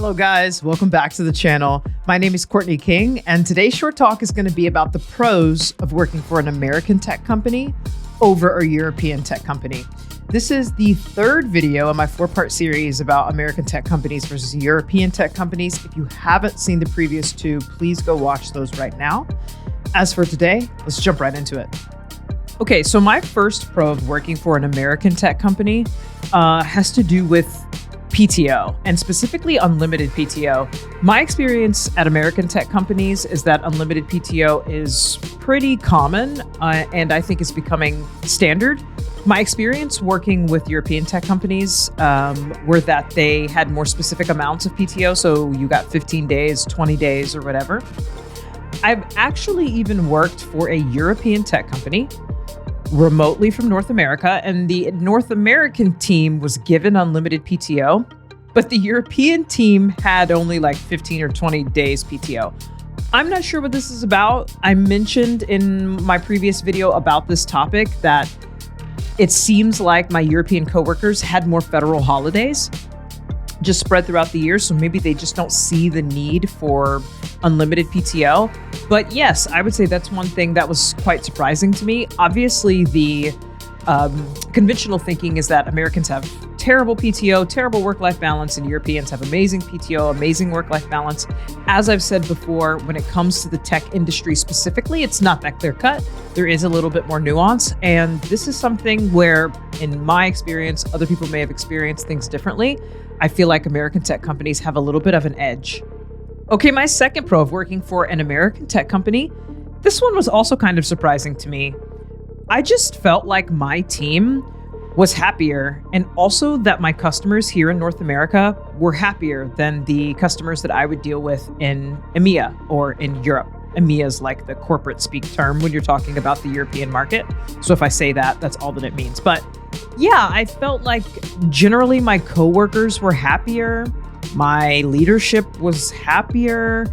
Hello guys, welcome back to the channel. My name is Courtney King, and today's short talk is going to be about the pros of working for an American tech company over a European tech company. This is the third video in my 4-part series about American tech companies versus European tech companies. If you haven't seen the previous two, please go watch those right now. As for today, let's jump right into it. Okay, so my first pro of working for an American tech company has to do with PTO, and specifically unlimited PTO. My experience at American tech companies is that unlimited PTO is pretty common, and I think is becoming standard. My experience working with European tech companies were that they had more specific amounts of PTO, so you got 15 days, 20 days, or whatever. I've actually even worked for a European tech company remotely from North America, and the North American team was given unlimited PTO, but the European team had only like 15 or 20 days PTO. I'm not sure what this is about. I mentioned in my previous video about this topic that it seems like my European coworkers had more federal holidays just spread throughout the year, so maybe they just don't see the need for unlimited PTO. But yes, I would say that's one thing that was quite surprising to me. Obviously, the conventional thinking is that Americans have terrible PTO, terrible work-life balance, and Europeans have amazing PTO, amazing work-life balance. As I've said before, when it comes to the tech industry specifically, it's not that clear-cut. There is a little bit more nuance, and this is something where, in my experience, other people may have experienced things differently. I feel like American tech companies have a little bit of an edge. Okay, my second pro of working for an American tech company, this one was also kind of surprising to me. I just felt like my team was happier, and also that my customers here in North America were happier than the customers that I would deal with in EMEA or in Europe. EMEA is like the corporate speak term when you're talking about the European market. So if I say that, that's all that it means. But yeah, I felt like generally my coworkers were happier, my leadership was happier,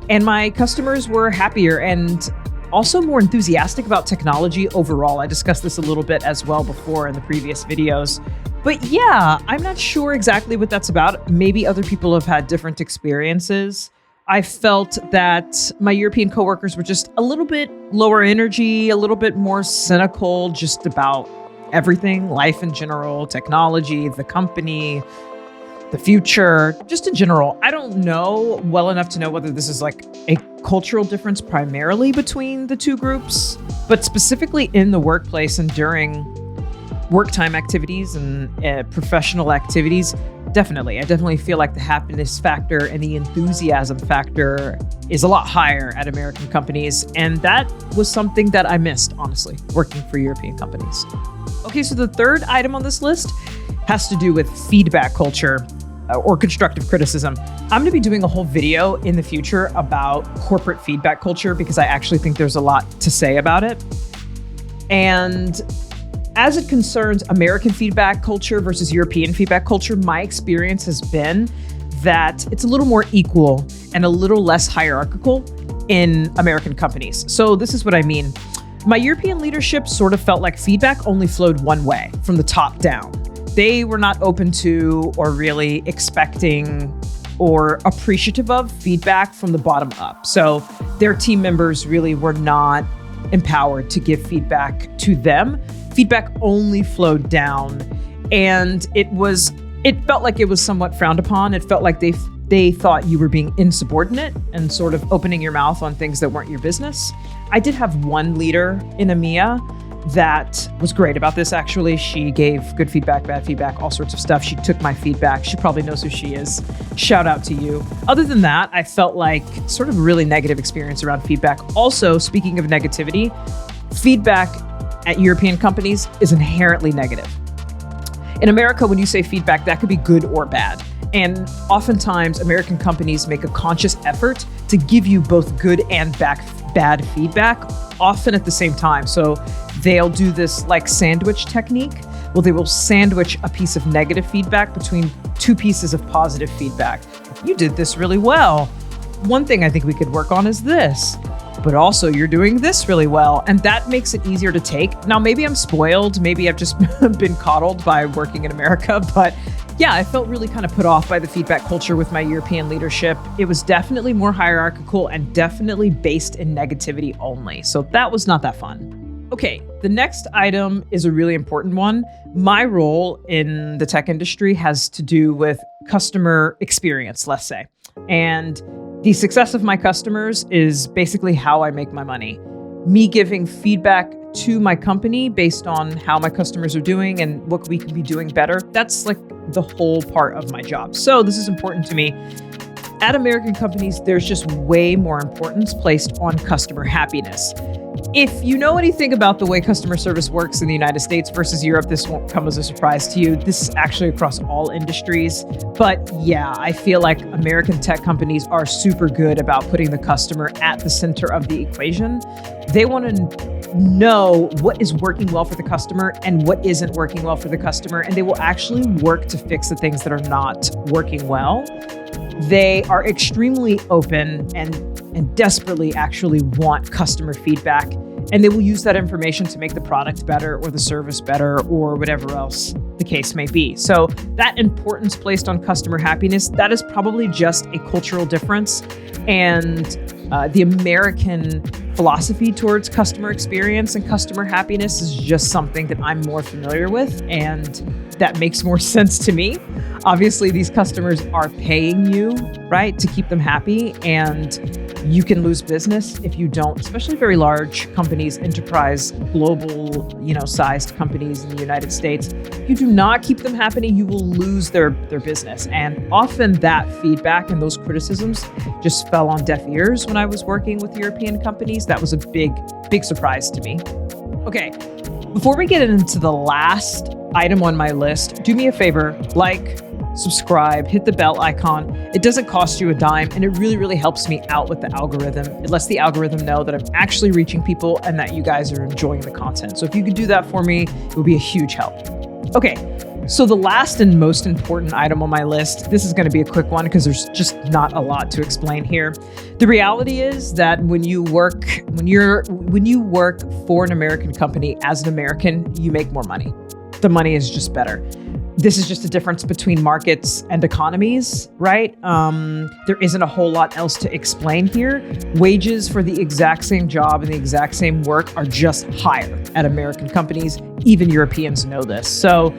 and my customers were happier and also more enthusiastic about technology overall. I discussed this a little bit as well before in the previous videos. But yeah, I'm not sure exactly what that's about. Maybe other people have had different experiences. I felt that my European coworkers were just a little bit lower energy, a little bit more cynical just about everything, life in general, technology, the company, the future, just in general. I don't know well enough to know whether this is like a cultural difference primarily between the two groups, but specifically in the workplace and during work time activities and professional activities, definitely. I definitely feel like the happiness factor and the enthusiasm factor is a lot higher at American companies. And that was something that I missed, honestly, working for European companies. Okay, so the third item on this list has to do with feedback culture or constructive criticism. I'm going to be doing a whole video in the future about corporate feedback culture because I actually think there's a lot to say about it. And as it concerns American feedback culture versus European feedback culture, my experience has been that it's a little more equal and a little less hierarchical in American companies. So this is what I mean. My European leadership sort of felt like feedback only flowed one way, from the top down. They were not open to or really expecting or appreciative of feedback from the bottom up. So their team members really were not empowered to give feedback to them. Feedback only flowed down, and it felt like it was somewhat frowned upon. It felt like they thought you were being insubordinate and sort of opening your mouth on things that weren't your business. I did have one leader in EMEA that was great about this, actually. She gave good feedback, bad feedback, all sorts of stuff. She took my feedback. She probably knows who she is. Shout out to you. Other than that, I felt like sort of a really negative experience around feedback. Also, speaking of negativity, feedback at European companies is inherently negative. In America, when you say feedback, that could be good or bad. And oftentimes, American companies make a conscious effort to give you both good and bad feedback, often at the same time. So they'll do this like sandwich technique. Well, they will sandwich a piece of negative feedback between two pieces of positive feedback. You did this really well. One thing I think we could work on is this. but also you're doing this really well. And that makes it easier to take. Now, maybe I'm spoiled. Maybe I've just been coddled by working in America, but Yeah, I felt really kind of put off by the feedback culture with my European leadership. It was definitely more hierarchical and definitely based in negativity only. So that was not that fun. Okay, the next item is a really important one. My role in the tech industry has to do with customer experience, let's say. And the success of my customers is basically how I make my money. Me giving feedback to my company based on how my customers are doing and what we can be doing better. That's like the whole part of my job. So this is important to me. At American companies, there's just way more importance placed on customer happiness. If you know anything about the way customer service works in the United States versus Europe, this won't come as a surprise to you. This is actually across all industries. But yeah, I feel like American tech companies are super good about putting the customer at the center of the equation. They want to know what is working well for the customer and what isn't working well for the customer, and they will actually work to fix the things that are not working well. They are extremely open and desperately actually want customer feedback, and they will use that information to make the product better or the service better or whatever else the case may be. So that importance placed on customer happiness, that is probably just a cultural difference. And the American philosophy towards customer experience and customer happiness is just something that I'm more familiar with, and that makes more sense to me. Obviously, these customers are paying you, right, to keep them happy, and you can lose business if you don't, especially very large companies, enterprise, global, sized companies in the United States. If you do not keep them happy, you will lose their business. And often that feedback and those criticisms just fell on deaf ears when I was working with European companies. That was a big surprise to me. Okay, before we get into the last item on my list, do me a favor, like, subscribe, hit the bell icon. It doesn't cost you a dime, and it really helps me out with the algorithm. It lets the algorithm know that I'm actually reaching people and that you guys are enjoying the content. So if you could do that for me, it would be a huge help. Okay, so the last and most important item on my list, this is going to be a quick one because there's just not a lot to explain here. The reality is that when you work for an American company as an American, you make more money. The money is just better. This is just a difference between markets and economies, right? There isn't a whole lot else to explain here. Wages for the exact same job and the exact same work are just higher at American companies. Even Europeans know this. So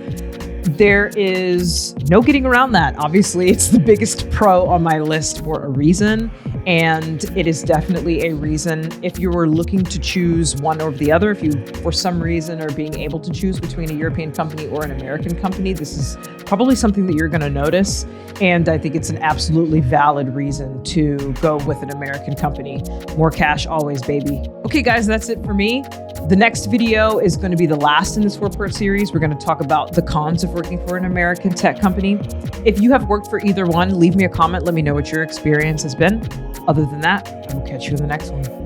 there is no getting around that. Obviously, it's the biggest pro on my list for a reason. And it is definitely a reason if you were looking to choose one over the other, if you, for some reason, are being able to choose between a European company or an American company, this is probably something that you're going to notice. And I think it's an absolutely valid reason to go with an American company. More cash always, baby. Okay, guys, that's it for me. The next video is going to be the last in this 4-part series. We're going to talk about the cons of working for an American tech company. If you have worked for either one, leave me a comment. Let me know what your experience has been. Other than that, I will catch you in the next one.